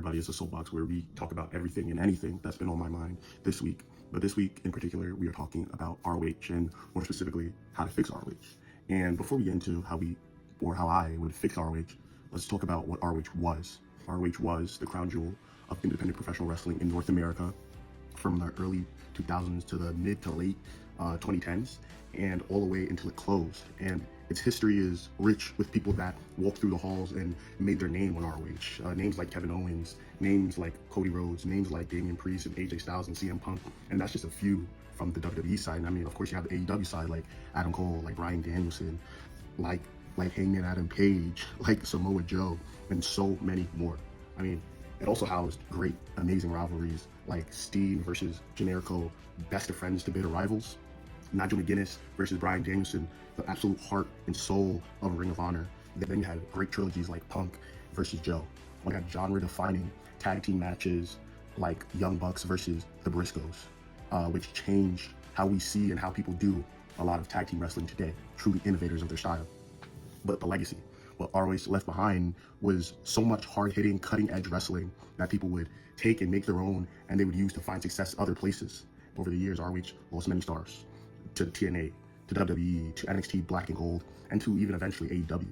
everybody, it's a Soapbox where we talk about everything and anything that's been on my mind this week. But this week in particular, we are talking about ROH and more specifically, how to fix ROH. And before we get into how I would fix ROH, let's talk about what ROH was. ROH was the crown jewel of independent professional wrestling in North America from the early 2000s to the mid to late 2010s and all the way until it closed. And its history is rich with people that walked through the halls and made their name on ROH. Names like Kevin Owens, names like Cody Rhodes, names like Damian Priest and AJ Styles and CM Punk. And that's just a few from the WWE side. And I mean, of course, you have the AEW side like Adam Cole, like Bryan Danielson, like Hangman Adam Page, like Samoa Joe, and so many more. I mean, it also housed great, amazing rivalries like Steen versus Generico, best of friends to bitter rivals. Nigel McGuinness versus Bryan Danielson, the absolute heart and soul of Ring of Honor. Then you had great trilogies like Punk versus Joe. You had genre-defining tag team matches like Young Bucks versus the Briscoes, which changed how we see and how people do a lot of tag team wrestling today, truly innovators of their style. But the legacy, what ROH left behind was so much hard-hitting, cutting-edge wrestling that people would take and make their own, and they would use to find success other places. Over the years, ROH lost many stars to TNA, to WWE, to NXT Black and Gold, and to even eventually AEW.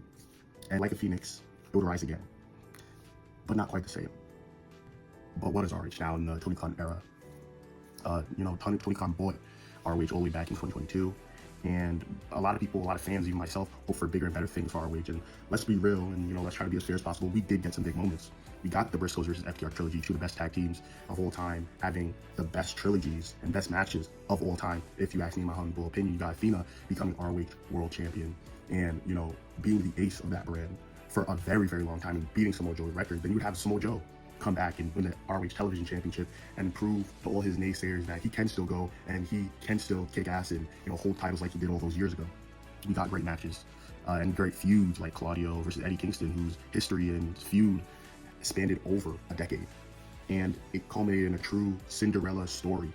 And like a phoenix, it would rise again, but not quite the same. But what is ROH now in the Tony Khan era? Tony Khan bought ROH all the way back in 2022. And a lot of people, a lot of fans, even myself, hope for bigger and better things for ROH. And let's be real and, let's try to be as fair as possible. We did get some big moments. We got the Briscoes versus FTR trilogy, two of the best tag teams of all time, having the best trilogies and best matches of all time. If you ask me my humble opinion, you got Athena becoming ROH world champion and, being the ace of that brand for a very, very long time and beating Samoa Joe's record. Then you would have Samoa Joe come back and win the ROH television championship and prove to all his naysayers that he can still go and he can still kick ass and hold titles like he did all those years ago. We got great matches and great feuds like Claudio versus Eddie Kingston, whose history and feud spanned over a decade, and it culminated in a true Cinderella story.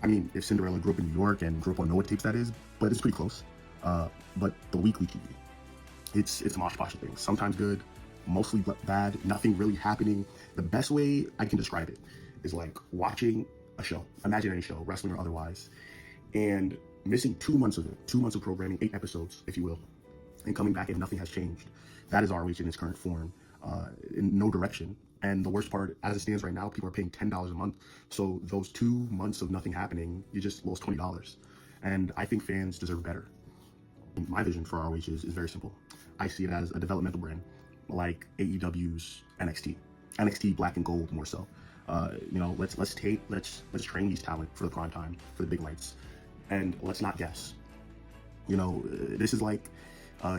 I mean, if Cinderella grew up in New York and grew up on Noah tapes, that is, but it's pretty close. But the weekly TV, it's a mosh posh thing. Sometimes good, mostly bad, nothing really happening. The best way I can describe it is like watching a show, imagine any show, wrestling or otherwise, and missing 2 months of it, 2 months of programming, 8 episodes, if you will, and coming back and nothing has changed. That is ROH in its current form, in no direction. And the worst part, as it stands right now, people are paying $10 a month. So those 2 months of nothing happening, you just lost $20. And I think fans deserve better. My vision for ROH is very simple. I see it as a developmental brand, like AEW's NXT Black and Gold more so. Let's train these talent for the prime time, for the big lights, and let's not guess. This is like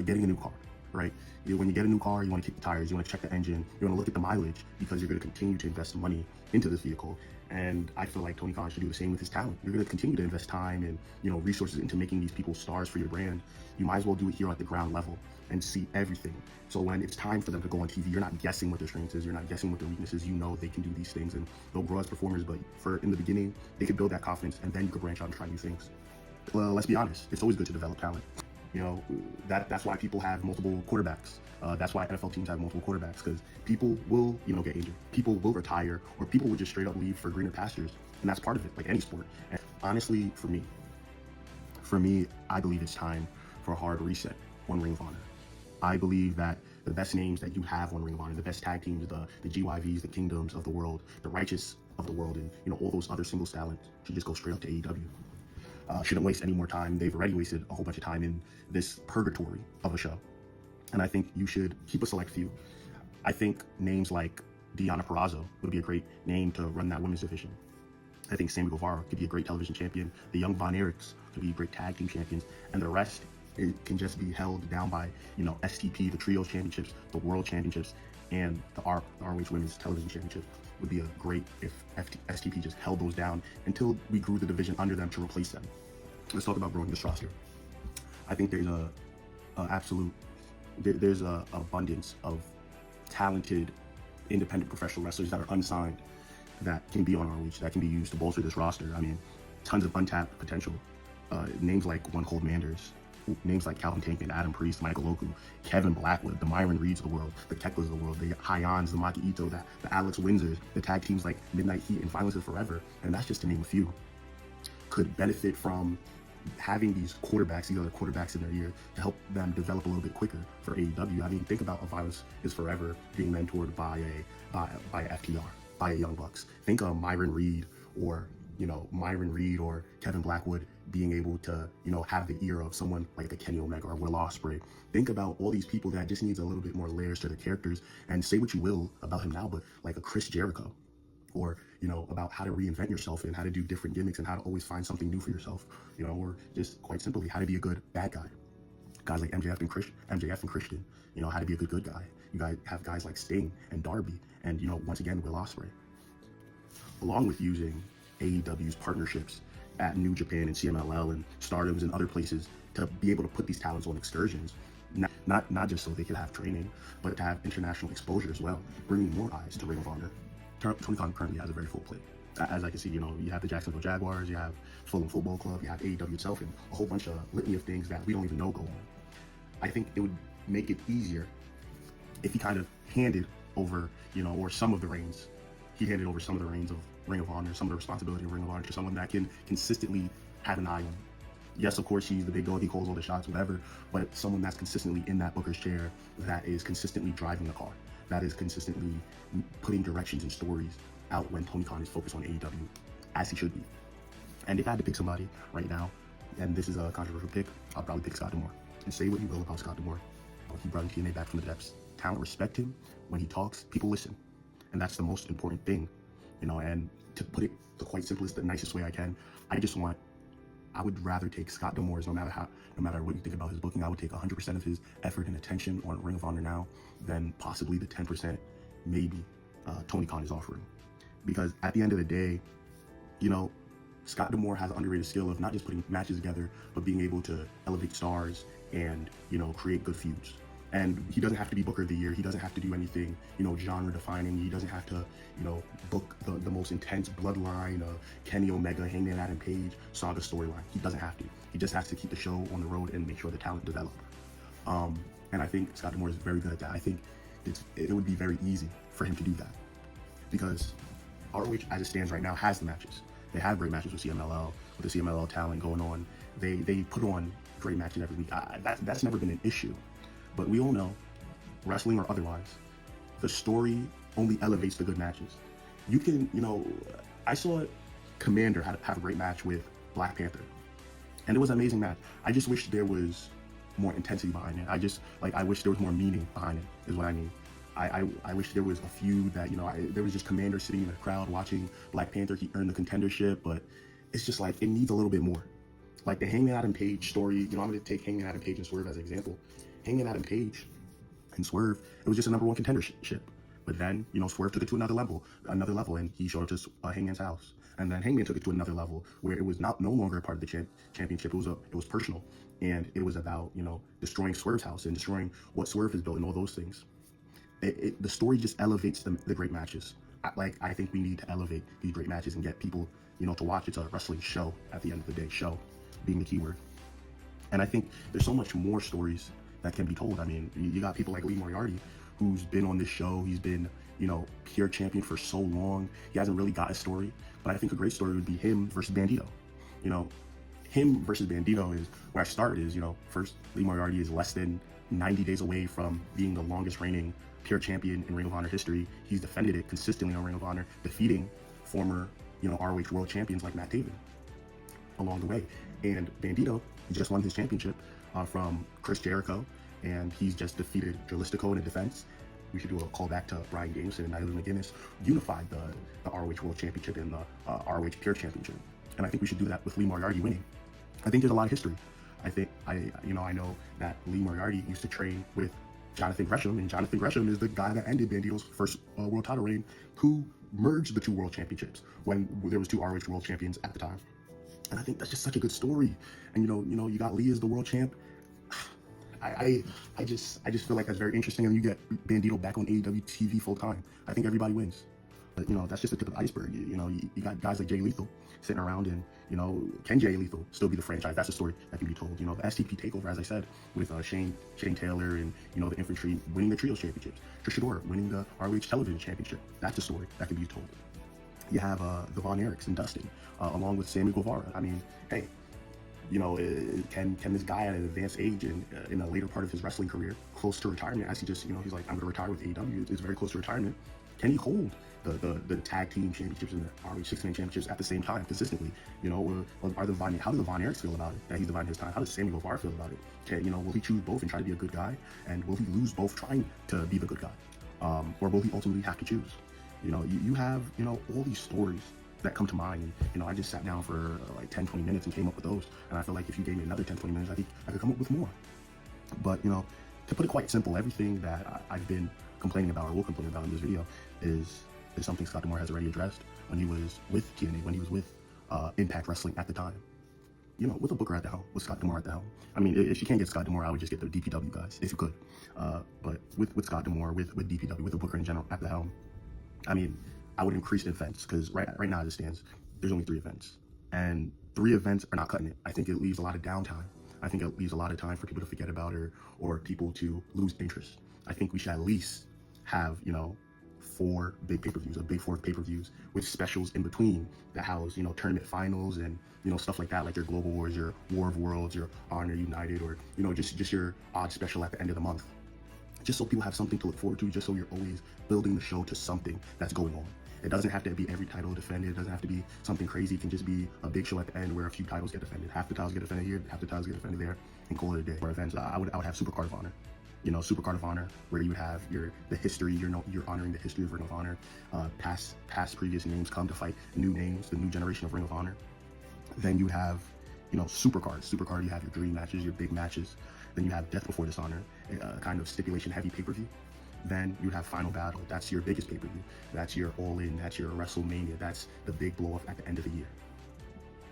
getting a new car, right? When you get a new car, you want to kick the tires, you want to check the engine, you want to look at the mileage because you're going to continue to invest money into this vehicle. And I feel like Tony Khan should do the same with his talent. You're going to continue to invest time and resources into making these people stars for your brand. You might as well do it here at the ground level and see everything. So when it's time for them to go on TV, you're not guessing what their strengths is, you're not guessing what their weaknesses. They can do these things and they'll grow as performers. But in the beginning, they can build that confidence and then you can branch out and try new things. Well, let's be honest, it's always good to develop talent. That's why people have multiple quarterbacks. That's why NFL teams have multiple quarterbacks, because people will, get injured. People will retire, or people will just straight up leave for greener pastures. And that's part of it, like any sport. And honestly, for me, I believe it's time for a hard reset on Ring of Honor. I believe that the best names that you have on Ring of Honor, the best tag teams, the GYVs, the Kingdoms of the world, the Righteous of the world, and all those other singles talents should just go straight up to AEW. Shouldn't waste any more time. They've already wasted a whole bunch of time in this purgatory of a show. And I think you should keep a select few. I think names like Deonna Purrazzo would be a great name to run that women's division. I think Sammy Guevara could be a great television champion. The young Von Erichs could be great tag team champions. And the rest, it can just be held down by, STP, the Trios Championships, the World Championships, and the ROH Women's Television Championship. Would be a great if STP just held those down until we grew the division under them to replace them. Let's talk about growing this roster. I think there's there's a abundance of talented independent professional wrestlers that are unsigned that can be on ROH, that can be used to bolster this roster. I mean, tons of untapped potential. Names like One Cold Manders, names like Calvin Tankman, Adam Priest, Michael Oku, Kevin Blackwood, the Myron Reeds of the world, the Keklas of the world, the Hyans, the Maki Ito, the Alex Windsors, the tag teams like Midnight Heat and Violence is Forever, and that's just to name a few, could benefit from having these quarterbacks, these other quarterbacks in their ear to help them develop a little bit quicker for AEW. I mean, think about a Violence is Forever being mentored by a FTR, by a Young Bucks. Think of Myron Reed or Kevin Blackwood being able to, have the ear of someone like a Kenny Omega or Will Ospreay. Think about all these people that just needs a little bit more layers to their characters, and say what you will about him now, but like a Chris Jericho, or about how to reinvent yourself and how to do different gimmicks and how to always find something new for yourself, or just quite simply how to be a good bad guy. Guys like MJF and Christian, how to be a good guy. You guys have guys like Sting and Darby, and once again Will Ospreay. Along with using AEW's partnerships at New Japan and CMLL and Stardoms and other places to be able to put these talents on excursions, not just so they could have training, but to have international exposure as well, bringing more eyes to Ring of Honor. Tony Khan currently has a very full plate. As I can see, you have the Jacksonville Jaguars, you have Fulham Football Club, you have AEW itself, and a whole bunch of litany of things that we don't even know go on. I think it would make it easier if he kind of handed over, or some of the reins. He handed over some of the reins of Ring of Honor, some of the responsibility of Ring of Honor to someone that can consistently have an eye on. Yes, of course, he's the big dog, he calls all the shots, whatever, but someone that's consistently in that Booker's chair, that is consistently driving the car, that is consistently putting directions and stories out when Tony Khan is focused on AEW, as he should be. And if I had to pick somebody right now, and this is a controversial pick, I'll probably pick Scott D'Amore. And say what you will about Scott D'Amore, he brought TNA back from the depths. Talent respect him. When he talks, people listen. And that's the most important thing, and to put it the quite simplest, the nicest way I can, I would rather take Scott D'Amore's, no matter what you think about his booking, I would take 100% of his effort and attention on Ring of Honor now than possibly the 10% maybe Tony Khan is offering. Because at the end of the day, Scott D'Amore has an underrated skill of not just putting matches together, but being able to elevate stars and, create good feuds. And he doesn't have to be Booker of the Year. He doesn't have to do anything, genre defining. He doesn't have to, book the most intense bloodline, Kenny Omega, Hangman Adam Page saga storyline. He doesn't have to. He just has to keep the show on the road and make sure the talent develop. And I think Scott D'Amore is very good at that. I think it would be very easy for him to do that, because ROH, as it stands right now, has the matches. They have great matches with CMLL, with the CMLL talent going on. They put on great matches every week. That's never been an issue. But we all know, wrestling or otherwise, the story only elevates the good matches. You can, I saw Commander have a great match with Black Panther, and it was an amazing match. I just wish there was more intensity behind it. I wish there was more meaning behind it, is what I mean. I wish there was a feud that, there was just Commander sitting in the crowd watching Black Panther. He earned the contendership, but it's just like, it needs a little bit more. Like the Hangman Adam Page story, I'm going to take Hangman Adam Page and Swerve as an example. Hangman Adam Page and Swerve, it was just a number one contendership. But then, Swerve took it to another level, and he showed up to Hangman's house. And then Hangman took it to another level where it was no longer a part of the championship. It was personal, and it was about, destroying Swerve's house and destroying what Swerve has built and all those things. The story just elevates the great matches. I think we need to elevate these great matches and get people, to watch. It's a wrestling show at the end of the day, show being the key word. And I think there's so much more stories that can be told. I mean, you got people like Lee Moriarty, who's been on this show. He's been, pure champion for so long. He hasn't really got a story, but I think a great story would be him versus Bandito. Him versus Bandito is where I started. Is, first, Lee Moriarty is less than 90 days away from being the longest reigning pure champion in Ring of Honor history. He's defended it consistently on Ring of Honor, defeating former, ROH world champions like Matt Taven along the way. And Bandito just won his championship from Chris Jericho, and he's just defeated Jalistico in the defense. We should do a callback to Brian Danielson and Nyla McGuinness, unified the ROH World Championship and the ROH Pure Championship. And I think we should do that with Lee Moriarty winning. I think there's a lot of history. I know that Lee Moriarty used to train with Jonathan Gresham, and Jonathan Gresham is the guy that ended Bandito's first world title reign, who merged the two world championships when there was two ROH world champions at the time. And I think that's just such a good story. And you got Lee as the world champ. I just feel like that's very interesting. And you get Bandito back on AEW TV full time. I think everybody wins. But, that's just the tip of the iceberg. You got guys like Jay Lethal sitting around, and, can Jay Lethal still be the franchise? That's a story that can be told. The STP takeover, as I said, with Shane Taylor and, the Infantry winning the Trios Championships. Trishador winning the ROH Television Championship. That's a story that can be told. You have the Von Erichs and Dustin, along with Sammy Guevara. I mean, hey, can this guy at an advanced age and in the later part of his wrestling career, close to retirement, as he just, he's like, I'm going to retire with AEW, it's very close to retirement, can he hold the tag team championships and the ROH 6-man championships at the same time consistently? How do the Von Erichs feel about it, that he's dividing his time? How does Sammy Guevara feel about it? Will he choose both and try to be a good guy? And will he lose both trying to be the good guy? Or will he ultimately have to choose? You have, all these stories that come to mind, and I just sat down for like 10-20 minutes and came up with those, and I feel like if you gave me another 10-20 minutes, I think I could come up with more. But to put it quite simple, everything that I've been complaining about or will complain about in this video is something Scott D'Amore has already addressed when he was with TNA, when he was with Impact Wrestling at the time. With a booker at the helm, with Scott D'Amore at the helm. I mean, if you can't get Scott D'Amore, I would just get the DPW guys, if you could. But with Scott D'Amore, with DPW, with the booker in general at the helm, I mean, I would increase events, because right now as it stands, there's only 3 events. And 3 events are not cutting it. I think it leaves a lot of downtime. I think it leaves a lot of time for people to forget about it, or people to lose interest. I think we should at least have, 4 big pay-per-views, a big 4 pay-per-views with specials in between that house, tournament finals and, stuff like that, like your Global Wars, your War of Worlds, your Honor United, or, just your odd special at the end of the month. Just so people have something to look forward to, just so you're always building the show to something that's going on. It doesn't have to be every title defended. It doesn't have to be something crazy. It can just be a big show at the end where a few titles get defended. Half the titles get defended here, half the titles get defended there, and call it a day. For events, I would have Super Card of Honor. Super Card of Honor, where you would have the history. You're honoring the history of Ring of Honor. Past previous names come to fight new names, the new generation of Ring of Honor. Then you have, Super Card. Super Card, you have your dream matches, your big matches. Then you have Death Before Dishonor, kind of stipulation heavy pay-per-view. Then you have Final Battle. That's your biggest pay-per-view. That's your All In. That's your WrestleMania. That's the big blow-off at the end of the year.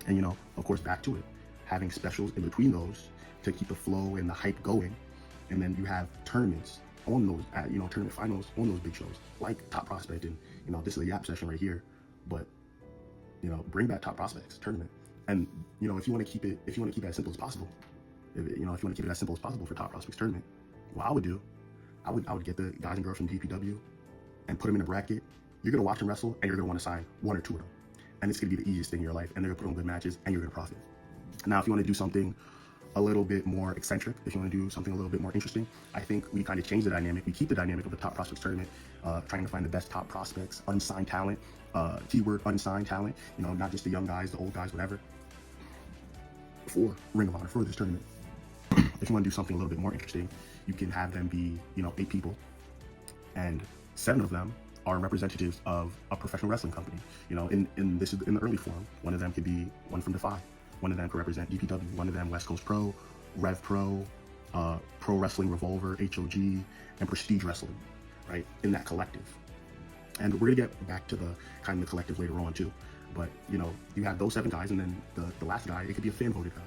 And, of course, back to it. Having specials in between those to keep the flow and the hype going. And then you have tournaments on those, tournament finals on those big shows, like Top Prospect. And, this is a Yap session right here. But, bring back Top Prospects tournament. And, if you want to keep it as simple as possible, if you want to keep it as simple as possible for Top Prospects tournament, what I would do, I would get the guys and girls from DPW and put them in a bracket. You're going to watch them wrestle, and you're going to want to sign 1 or 2 of them. And it's going to be the easiest thing in your life, and they're going to put on good matches, and you're going to profit. Now, if you want to do something a little bit more eccentric, if you want to do something a little bit more interesting, I think we kind of change the dynamic. We keep the dynamic of the Top Prospects tournament, trying to find the best top prospects, unsigned talent, keyword unsigned talent, not just the young guys, the old guys, whatever, for Ring of Honor, for this tournament. If you want to do something a little bit more interesting, you can have them be, 8 people, and 7 of them are representatives of a professional wrestling company. In the early form, one of them could be one from Defy, one of them could represent DPW, one of them West Coast Pro, Rev Pro, Pro Wrestling Revolver, HOG, and Prestige Wrestling, right? In that collective. And we're gonna get back to the kind of the collective later on too. But you have those 7 guys, and then the last guy, it could be a fan voted guy.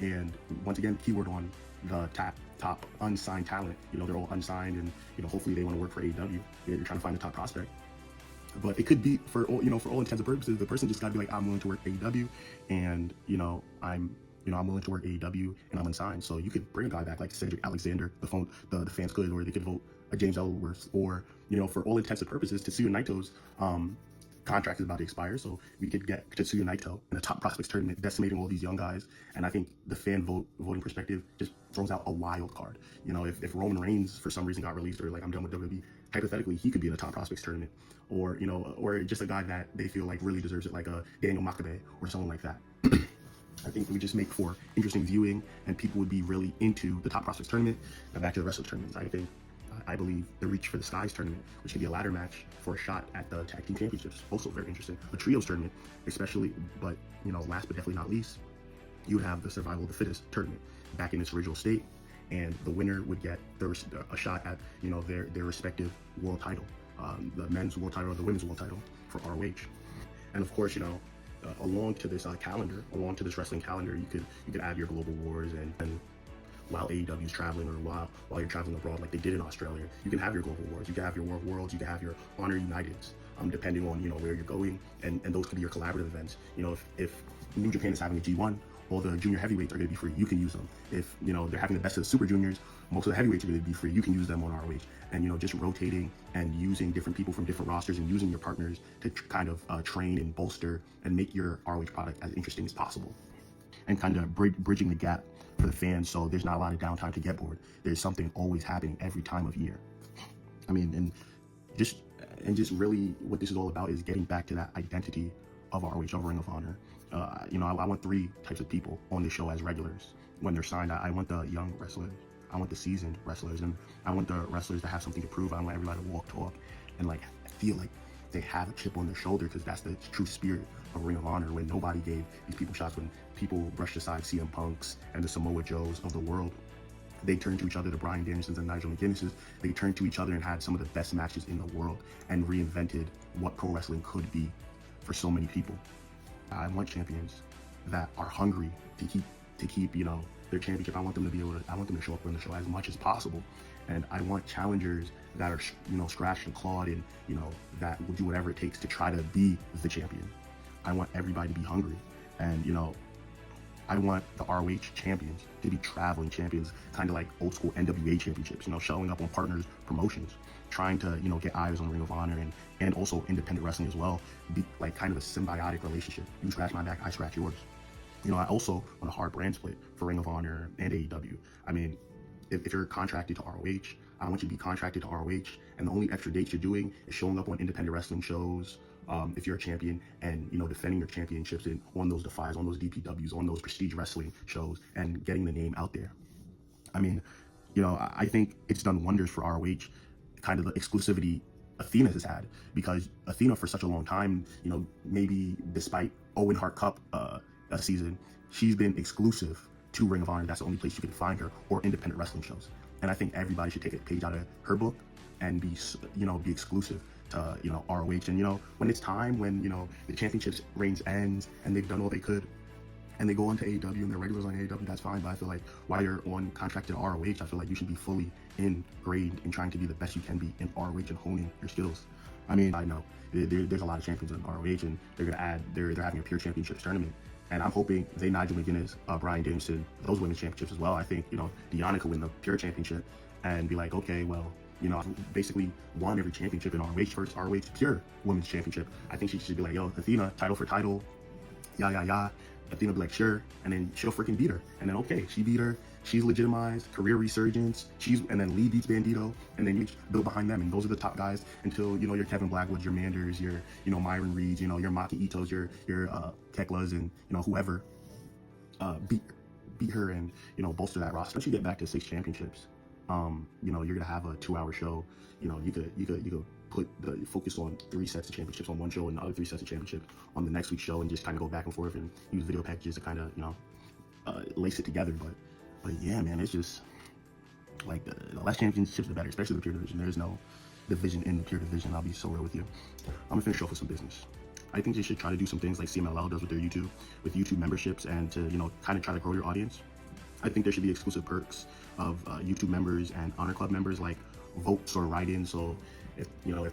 And once again, keyword on the top unsigned talent. They're all unsigned, and hopefully they want to work for AEW. You're trying to find the top prospect. But it could be for all intents and purposes, the person just got to be like, I'm willing to work AEW, and I'm willing to work AEW, and I'm unsigned. So you could bring a guy back like Cedric Alexander. The fans could, or they could vote a James Ellsworth, or for all intents and purposes, Tetsuya Naito's contract is about to expire, so we could get Tetsuya Naito in the Top Prospects tournament, decimating all these young guys. And I think the fan voting perspective just throws out a wild card. If Roman Reigns for some reason got released, or like I'm done with WWE, hypothetically he could be in the Top Prospects tournament, or or just a guy that they feel like really deserves it, like a Daniel Makabe or someone like that. I think it would just make for interesting viewing, and people would be really into the Top Prospects tournament. Now back to the rest of the tournaments. I believe the Reach for the Skies tournament, which could be a ladder match for a shot at the Tag Team Championships, also very interesting. A trios tournament, especially, but last but definitely not least, you would have the Survival of the Fittest tournament back in its original state, and the winner would get a shot at their respective world title, the men's world title or the women's world title for ROH. And of course, along to this calendar, along to this wrestling calendar, you could add your Global Wars, and while AEW is traveling, or while you're traveling abroad like they did in Australia, you can have your Global Wars, you can have your World Worlds, you can have your Honor Uniteds. depending on, where you're going, and those could be your collaborative events. If New Japan is having a G1, all the junior heavyweights are going to be free. You can use them. If they're having the best of the super juniors, most of the heavyweights are going to be free. You can use them on ROH, and just rotating and using different people from different rosters and using your partners to kind of train and bolster and make your ROH product as interesting as possible, and kind of bridging the gap for the fans, so there's not a lot of downtime to get bored. There's something always happening every time of year. I mean, and just really what this is all about is getting back to that identity of ROH, of Ring of Honor. I want three types of people on the show as regulars when they're signed. I want the young wrestlers, I want the seasoned wrestlers, and I want the wrestlers that have something to prove. I want everybody to walk, talk, and feel like they have a chip on their shoulder, because that's the true spirit of Ring of Honor, when nobody gave these people shots, when people brushed aside CM Punks and the Samoa Joes of the world. They turned to each other, the Bryan Danielsons and Nigel McGuinnesses. They turned to each other and had some of the best matches in the world and reinvented what pro wrestling could be for so many people. I want champions that are hungry to keep their championship. I want them to show up on the show as much as possible. And I want challengers that are scratched and clawed, and that will do whatever it takes to try to be the champion. I want everybody to be hungry, and I want the ROH champions to be traveling champions, kind of like old school NWA championships, showing up on partners promotions, trying to get eyes on Ring of Honor, and also independent wrestling as well, be like kind of a symbiotic relationship. You scratch my back, I scratch yours. I also want a hard brand split for Ring of Honor and AEW. I mean, if you're contracted to ROH, I want you to be contracted to ROH, and the only extra dates you're doing is showing up on independent wrestling shows, if you're a champion, and defending your championships on those Defies, on those DPWs, on those prestige wrestling shows, and getting the name out there. I mean, I think it's done wonders for ROH, kind of the exclusivity Athena has had, because Athena for such a long time, maybe despite Owen Hart Cup a season, she's been exclusive to Ring of Honor. That's the only place you can find her, or independent wrestling shows. And I think everybody should take a page out of her book and be exclusive to ROH. And when it's time, when the championships reigns ends and they've done all they could, and they go on to AEW and they're regulars on AEW, that's fine. But I feel like while you're on contract to ROH, I feel like you should be fully ingrained in trying to be the best you can be in ROH and honing your skills. I mean, I know there's a lot of champions in ROH, and they're having a pure championships tournament. And I'm hoping they, Nigel McGuinness, Bryan Danielson, those women's championships as well. I think, Deanna could win the pure championship and be like, okay, well, I've basically won every championship in ROH, first ROH pure women's championship. I think she should be like, yo, Athena, title for title, yeah. Athena be like, sure, and then she'll freaking beat her. And then, okay, she beat her, she's legitimized, career resurgence, and then Lee beats Bandito, and then you build behind them, and those are the top guys until, your Kevin Blackwoods, your Manders, your, Myron Reeds, your Maki Itos, your Teklas, and, whoever beat her and, bolster that roster. Once you get back to 6 championships, you're gonna have a 2-hour show. You could put the focus on 3 sets of championships on one show and the other 3 sets of championships on the next week's show, and just kind of go back and forth and use video packages to kind of lace it together. But yeah, man, it's just like the less championships the better, especially the pure division. There's no division in the pure division. I'll be so real with you. I'm gonna finish off with some business. I think they should try to do some things like CMLL does with their YouTube memberships, and to kind of try to grow your audience. I think there should be exclusive perks of YouTube members and Honor Club members, like votes or write-ins. So if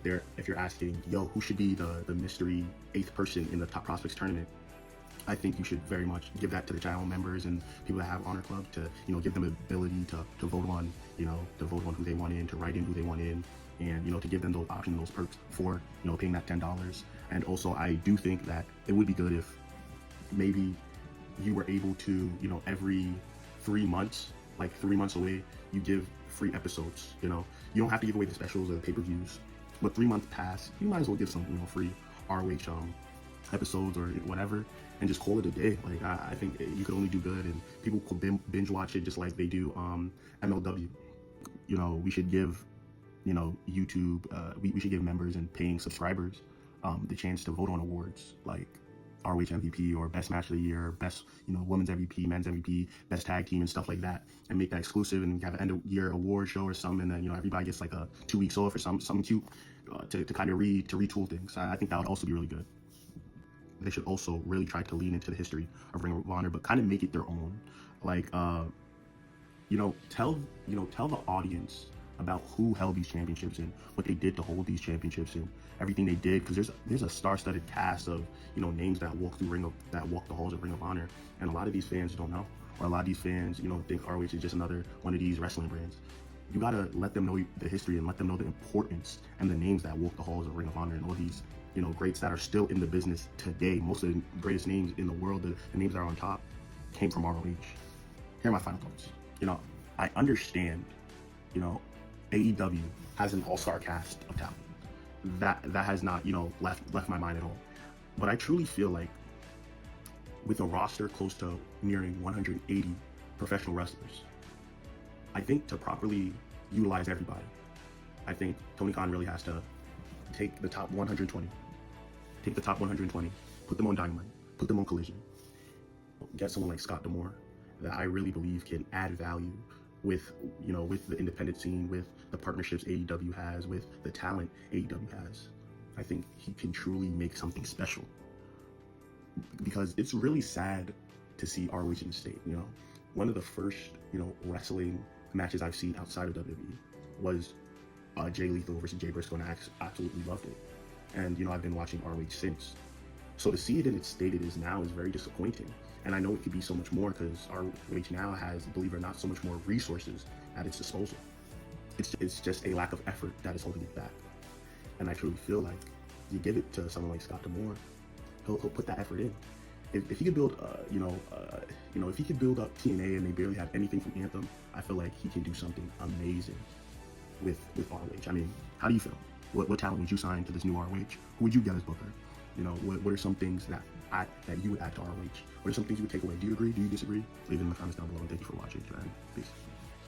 you're asking, yo, who should be the mystery 8th person in the Top Prospects tournament, I think you should very much give that to the channel members and people that have Honor Club, to give them the ability to vote on who they want in, to write in who they want in, and to give them those options, those perks for paying that $10. And also, I do think that it would be good if maybe you were able to every 3 months, like 3 months away, you give free episodes. You don't have to give away the specials or the pay-per-views, but 3 months pass, you might as well give some free ROH episodes or whatever, and just call it a day. Like I think you could only do good, and people could binge watch it just like they do MLW. We should give YouTube, we should give members and paying subscribers the chance to vote on awards like ROH MVP or best match of the year, best women's MVP, men's MVP, best tag team, and stuff like that, and make that exclusive, and have an end of year award show or something, and then everybody gets like a 2 weeks off or something cute to kind of retool things. I think that would also be really good. They should also really try to lean into the history of Ring of Honor, but kind of make it their own. Like tell the audience about who held these championships and what they did to hold these championships and everything they did, because there's a star-studded cast of, you know, names that walk the halls of Ring of Honor, and a lot of these fans don't know, or a lot of these fans, you know, think ROH is just another one of these wrestling brands. You gotta let them know the history and let them know the importance and the names that walk the halls of Ring of Honor, and all these, you know, greats that are still in the business today. Most of the greatest names in the world, the names that are on top, came from ROH. Here are my final thoughts. You know, I understand, you know, AEW has an all-star cast of talent. That has not, you know, left my mind at all. But I truly feel like with a roster close to nearing 180 professional wrestlers, I think to properly utilize everybody, I think Tony Khan really has to take the top 120, put them on Dynamite, put them on Collision, get someone like Scott D'Amore that I really believe can add value with, you know, with the independent scene, with the partnerships AEW has, with the talent AEW has. I think he can truly make something special, because it's really sad to see ROH in the state. You know, one of the first, you know, wrestling matches I've seen outside of WWE was Jay Lethal versus Jay Briscoe, and I absolutely loved it. And, you know, I've been watching ROH since. So to see it in its state it is now is very disappointing. And I know it could be so much more, because ROH now has, believe it or not, so much more resources at its disposal. It's just a lack of effort that is holding it back. And I truly feel like you give it to someone like Scott D'Amore, he'll put that effort in. If he could build, if he could build up TNA and they barely have anything from Anthem, I feel like he can do something amazing with ROH. I mean, how do you feel? What talent would you sign to this new ROH? Who would you get as booker? You know, what are some things that you would add to ROH? What are some things you would take away? Do you agree? Do you disagree? Leave it in the comments down below, and thank you for watching. Peace.